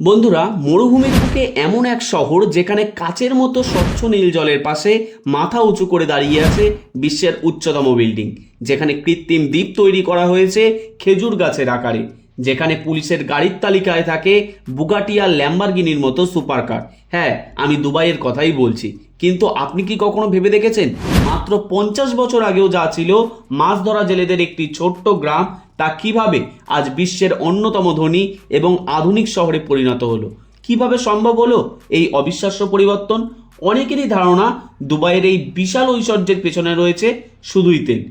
বন্ধুরা, মরুভূমির বুকে এমন এক শহর যেখানে কাচের মতো স্বচ্ছ নীল জলের পাশে মাথা উঁচু করে দাঁড়িয়ে আছে বিশ্বের উচ্চতম বিল্ডিং, যেখানে কৃত্রিম দ্বীপ তৈরি করা হয়েছে খেজুর গাছের আকারে, যেখানে পুলিশের গাড়ির তালিকায় থাকে বুগাটি আর ল্যাম্বরগিনির মতো সুপারকার। হ্যাঁ, আমি দুবাইয়ের কথাই বলছি। কিন্তু আপনি কি কখনো ভেবে দেখেছেন মাত্র 50 বছর আগেও যা ছিল মাছ ধরা জেলেদের একটি ছোট্ট গ্রাম, তা কিভাবে আজ বিশ্বের অন্যতম ধনী এবং আধুনিক শহরে পরিণত হলো? কিভাবে সম্ভব হলো এই অবিশ্বাস্য পরিবর্তন? অনেকেরই ধারণা দুবাইয়ের এই বিশাল ঐশ্বর্যের পেছনে রয়েছে শুধুই তেল,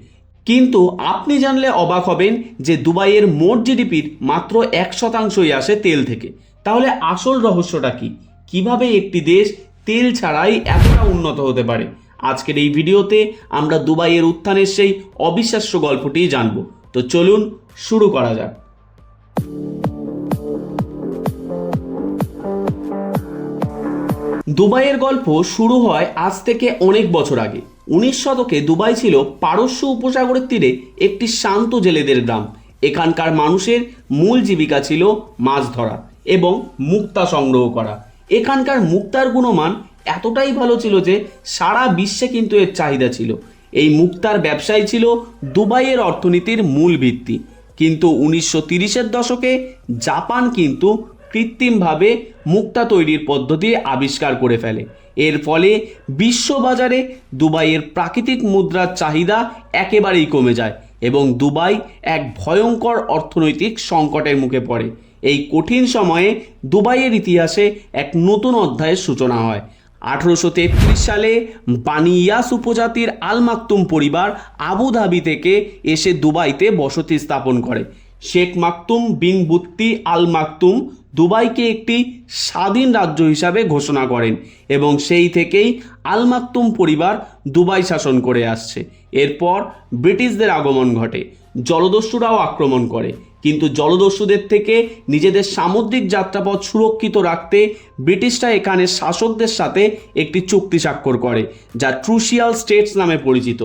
কিন্তু আপনি জানলে অবাক হবেন যে দুবাইয়ের মোট জিডিপির মাত্র 1% আসে তেল থেকে। তাহলে আসল রহস্যটা কি? কিভাবে একটি দেশ তেল ছাড়াই এতটা উন্নত হতে পারে? আজকের এই ভিডিওতে আমরা দুবাইয়ের উত্থানের সেই অবিশ্বাস্য গল্পটি জানব। তো চলুন শুরু করা যাক। দুবাইয়ের গল্প শুরু হয় আজ থেকে অনেক বছর আগে। 19 শতকে দুবাই ছিল পারস্য উপসাগরের তীরে একটি শান্ত জেলেদের গ্রাম। এখানকার মানুষের মূল জীবিকা ছিল মাছ ধরা এবং মুক্তা সংগ্রহ করা। এখানকার মুক্তার গুণমান এতটাই ভালো ছিল যে সারা বিশ্বে কিন্তু এর চাহিদা ছিল। এই মুক্তার ব্যবসায় ছিল দুবাইয়ের অর্থনীতির মূল ভিত্তি। কিন্তু 1930-এর দশকে জাপান কিন্তু কৃত্রিমভাবে মুক্তা তৈরির পদ্ধতি আবিষ্কার করে ফেলে। এর ফলে বিশ্ববাজারে দুবাইয়ের প্রাকৃতিক মুদ্রার চাহিদা একেবারেই কমে যায় এবং দুবাই এক ভয়ঙ্কর অর্থনৈতিক সংকটের মুখে পড়ে। এই কঠিন সময়ে দুবাইয়ের ইতিহাসে এক নতুন অধ্যায়ের সূচনা হয়। 1833 সালে বানি ইয়াস উপজাতির আল মাকতুম পরিবার আবুধাবি থেকে এসে দুবাইতে বসতি স্থাপন করে। শেখ মাকতুম বিন বুত্তি আল মাকতুম দুবাইকে একটি স্বাধীন রাজ্য হিসাবে ঘোষণা করেন এবং সেই থেকেই আল মাকতুম পরিবার দুবাই শাসন করে আসছে। এরপর ব্রিটিশদের আগমন ঘটে, জলদস্যুরাও আক্রমণ করে, কিন্তু জলদস্যুদের থেকে নিজেদের সামুদ্রিক যাত্রাপথ সুরক্ষিত রাখতে ব্রিটিশরা এখানে শাসকদের সাথে একটি চুক্তি স্বাক্ষর করে, যা ট্রুশিয়াল স্টেটস নামে পরিচিত।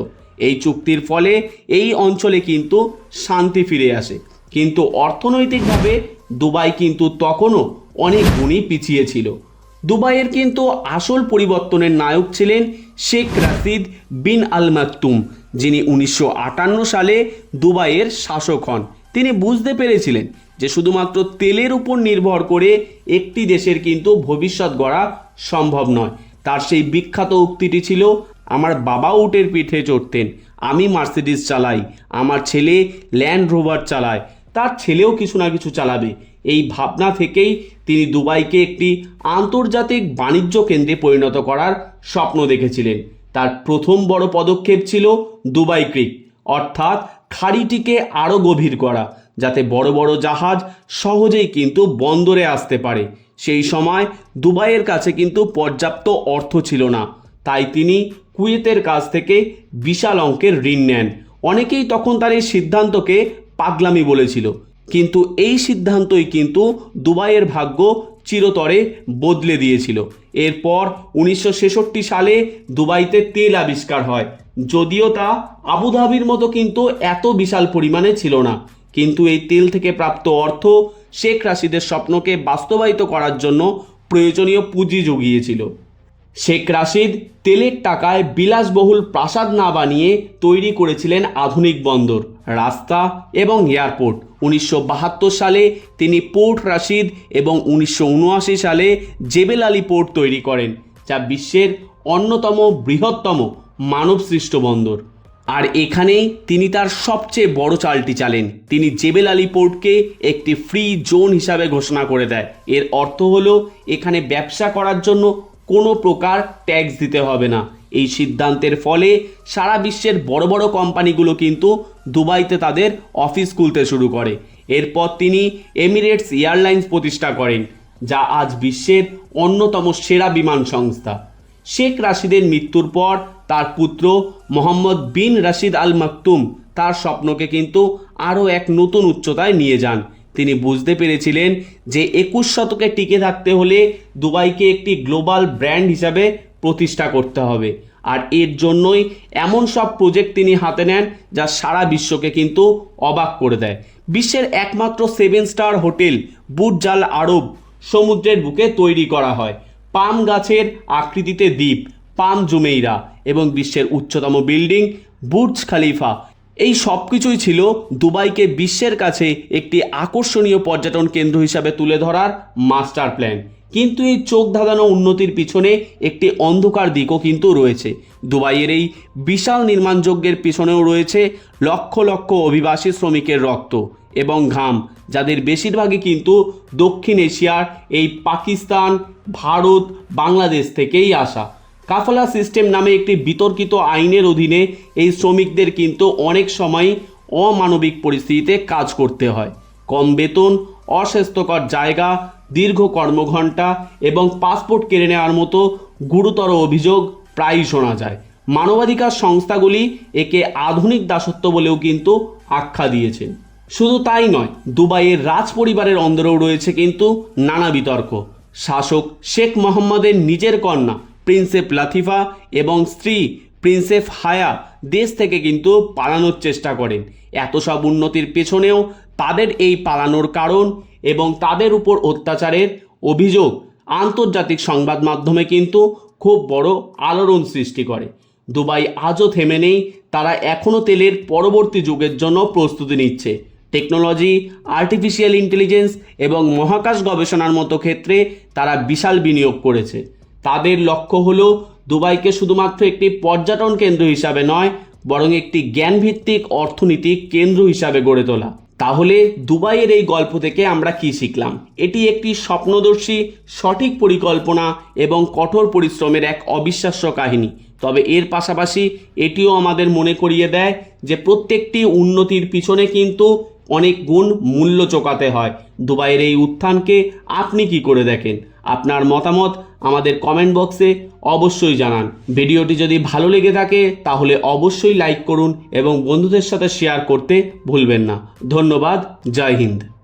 এই চুক্তির ফলে এই অঞ্চলে কিন্তু শান্তি ফিরে আসে, কিন্তু অর্থনৈতিকভাবে দুবাই কিন্তু তখনও অনেক গুণই পিছিয়ে ছিল। দুবাইয়ের কিন্তু আসল পরিবর্তনের নায়ক ছিলেন শেখ রাশিদ বিন আল মাকতুম, যিনি 1958 সালে দুবাইয়ের শাসক হন। তিনি বুঝতে পেরেছিলেন যে শুধুমাত্র তেলের উপর নির্ভর করে একটি দেশের কিন্তু ভবিষ্যৎ গড়া সম্ভব নয়। তার সেই বিখ্যাত উক্তিটি ছিল, আমার বাবা উটের পিঠে চড়তেন, আমি মার্সিডিজ চালাই, আমার ছেলে ল্যান্ড রোভার চালায়, তার ছেলেও কিছু না কিছু চালাবে। এই ভাবনা থেকেই তিনি দুবাইকে একটি আন্তর্জাতিক বাণিজ্য কেন্দ্রে পরিণত করার স্বপ্ন দেখেছিলেন। তার প্রথম বড় পদক্ষেপ ছিল দুবাই ক্রিক, অর্থাৎ খাড়িটিকে আরও গভীর করা, যাতে বড় বড় জাহাজ সহজেই কিন্তু বন্দরে আসতে পারে। সেই সময় দুবাইয়ের কাছে কিন্তু পর্যাপ্ত অর্থ ছিল না, তাই তিনি কুয়েতের কাছ থেকে বিশাল অঙ্কের ঋণ নেন। অনেকেই তখন তার এই সিদ্ধান্তকে পাগলামি বলেছিল, কিন্তু এই সিদ্ধান্তই কিন্তু দুবাইয়ের ভাগ্য চিরতরে বদলে দিয়েছিল। এরপর 1966 সালে দুবাইতে তেল আবিষ্কার হয়, যদিও তা আবুধাবির মতো কিন্তু এত বিশাল পরিমাণে ছিল না। কিন্তু এই তেল থেকে প্রাপ্ত অর্থ শেখ রাশিদের স্বপ্নকে বাস্তবায়িত করার জন্য প্রয়োজনীয় পুঁজি জুগিয়েছিল। শেখ রাশিদ তেলের টাকায় বিলাসবহুল প্রাসাদ না বানিয়ে তৈরি করেছিলেন আধুনিক বন্দর, রাস্তা এবং এয়ারপোর্ট। 1972 সালে তিনি পোর্ট রাশিদ এবং 1979 সালে জেবেল আলী পোর্ট তৈরি করেন, যা বিশ্বের অন্যতম বৃহত্তম মানবসৃষ্ট বন্দর। আর এখানেই তিনি তার সবচেয়ে বড় চালটি চালেন। তিনি জেবেল আলী পোর্টকে একটি ফ্রি জোন হিসাবে ঘোষণা করে দেয়। এর অর্থ হলো এখানে ব্যবসা করার জন্য কোনো প্রকার ট্যাক্স দিতে হবে না। এই সিদ্ধান্তের ফলে সারা বিশ্বের বড় বড় কোম্পানিগুলো কিন্তু দুবাইতে তাদের অফিস খুলতে শুরু করে। এরপর তিনি এমিরেটস এয়ারলাইন্স প্রতিষ্ঠা করেন, যা আজ বিশ্বের অন্যতম সেরা বিমান সংস্থা। শেখ রাশিদের মৃত্যুর পর তার পুত্র মোহাম্মদ বিন রাশিদ আল মাকতুম তার স্বপ্নকে কিন্তু আরও এক নতুন উচ্চতায় নিয়ে যান। তিনি বুঝতে পেরেছিলেন যে 21 শতকে টিকে থাকতে হলে দুবাইকে একটি গ্লোবাল ব্র্যান্ড হিসাবে প্রতিষ্ঠা করতে হবে। আর এর জন্যই এমন সব প্রজেক্ট তিনি হাতে নেন যা সারা বিশ্বকে কিন্তু অবাক করে দেয়। বিশ্বের একমাত্র 7 স্টার হোটেল বুর্জ আল আরব সমুদ্রের বুকে তৈরি করা হয়। পাম গাছের আকৃতিতে দ্বীপ, পাম জুমেইরা এবং বিশ্বের উচ্চতম বিল্ডিং বুর্জ খালিফা, এই সব কিছুই ছিল দুবাইকে বিশ্বের কাছে একটি আকর্ষণীয় পর্যটন কেন্দ্র হিসাবে তুলে ধরার মাস্টার প্ল্যান। কিন্তু এই চোখ ধাঁধানো উন্নতির পিছনে একটি অন্ধকার দিকও কিন্তু রয়েছে। দুবাইয়ের এই বিশাল নির্মাণযজ্ঞের পিছনেও রয়েছে লক্ষ লক্ষ অভিবাসী শ্রমিকের রক্ত এবং ঘাম, যাদের বেশিরভাগই কিন্তু দক্ষিণ এশিয়ার এই পাকিস্তান, ভারত, বাংলাদেশ থেকেই আসা। কাফালা সিস্টেম নামে একটি বিতর্কিত আইনের অধীনে এই শ্রমিকদের কিন্তু অনেক সময় অমানবিক পরিস্থিতিতে কাজ করতে হয়। কম বেতন, অস্বাস্থ্যকর জায়গা, দীর্ঘ কর্মঘণ্টা এবং পাসপোর্ট কেড়ে নেওয়ার মতো গুরুতর অভিযোগ প্রায়ই শোনা যায়। মানবাধিকার সংস্থাগুলি একে আধুনিক দাসত্ব বলেও কিন্তু আখ্যা দিয়েছেন। শুধু তাই নয়, দুবাইয়ের রাজ পরিবারের অন্দরেও রয়েছে কিন্তু নানা বিতর্ক। শাসক শেখ মোহাম্মদের নিজের কন্যা প্রিন্সেস লাতিফা এবং স্ত্রী প্রিন্সেস হায়া দেশ থেকে কিন্তু পালানোর চেষ্টা করেন। এত সব উন্নতির পেছনেও তাদের এই পালানোর কারণ এবং তাদের উপর অত্যাচারের অভিযোগ আন্তর্জাতিক সংবাদ মাধ্যমে কিন্তু খুব বড় আলোড়ন সৃষ্টি করে। দুবাই আজও থেমে নেই, তারা এখনও তেলের পরবর্তী যুগের জন্য প্রস্তুতি নিচ্ছে। টেকনোলজি, আর্টিফিশিয়াল ইন্টেলিজেন্স এবং মহাকাশ গবেষণার মতো ক্ষেত্রে তারা বিশাল বিনিয়োগ করেছে। তাদের লক্ষ্য হলো দুবাইকে শুধুমাত্র একটি পর্যটন কেন্দ্র হিসাবে নয়, বরং একটি জ্ঞানভিত্তিক অর্থনৈতিক কেন্দ্র হিসাবে গড়ে তোলা। তাহলে দুবাইয়ের এই গল্প থেকে আমরা কি শিখলাম? এটি একটি স্বপ্নদর্শী, সঠিক পরিকল্পনা এবং কঠোর পরিশ্রমের এক অবিশ্বাস্য কাহিনী। তবে এর পাশাপাশি এটিও আমাদের মনে করিয়ে দেয় যে প্রত্যেকটি উন্নতির পিছনে কিন্তু অনেক গুণ মূল্য চোকাতে হয়। দুবাইয়ের এই উত্থানকে আপনি কি করে দেখেন? আপনার মতামত আমাদের কমেন্ট বক্সে অবশ্যই জানান। ভিডিওটি যদি ভালো লেগে থাকে তাহলে অবশ্যই লাইক করুন এবং বন্ধুদের সাথে শেয়ার করতে ভুলবেন না। ধন্যবাদ। জয় হিন্দ।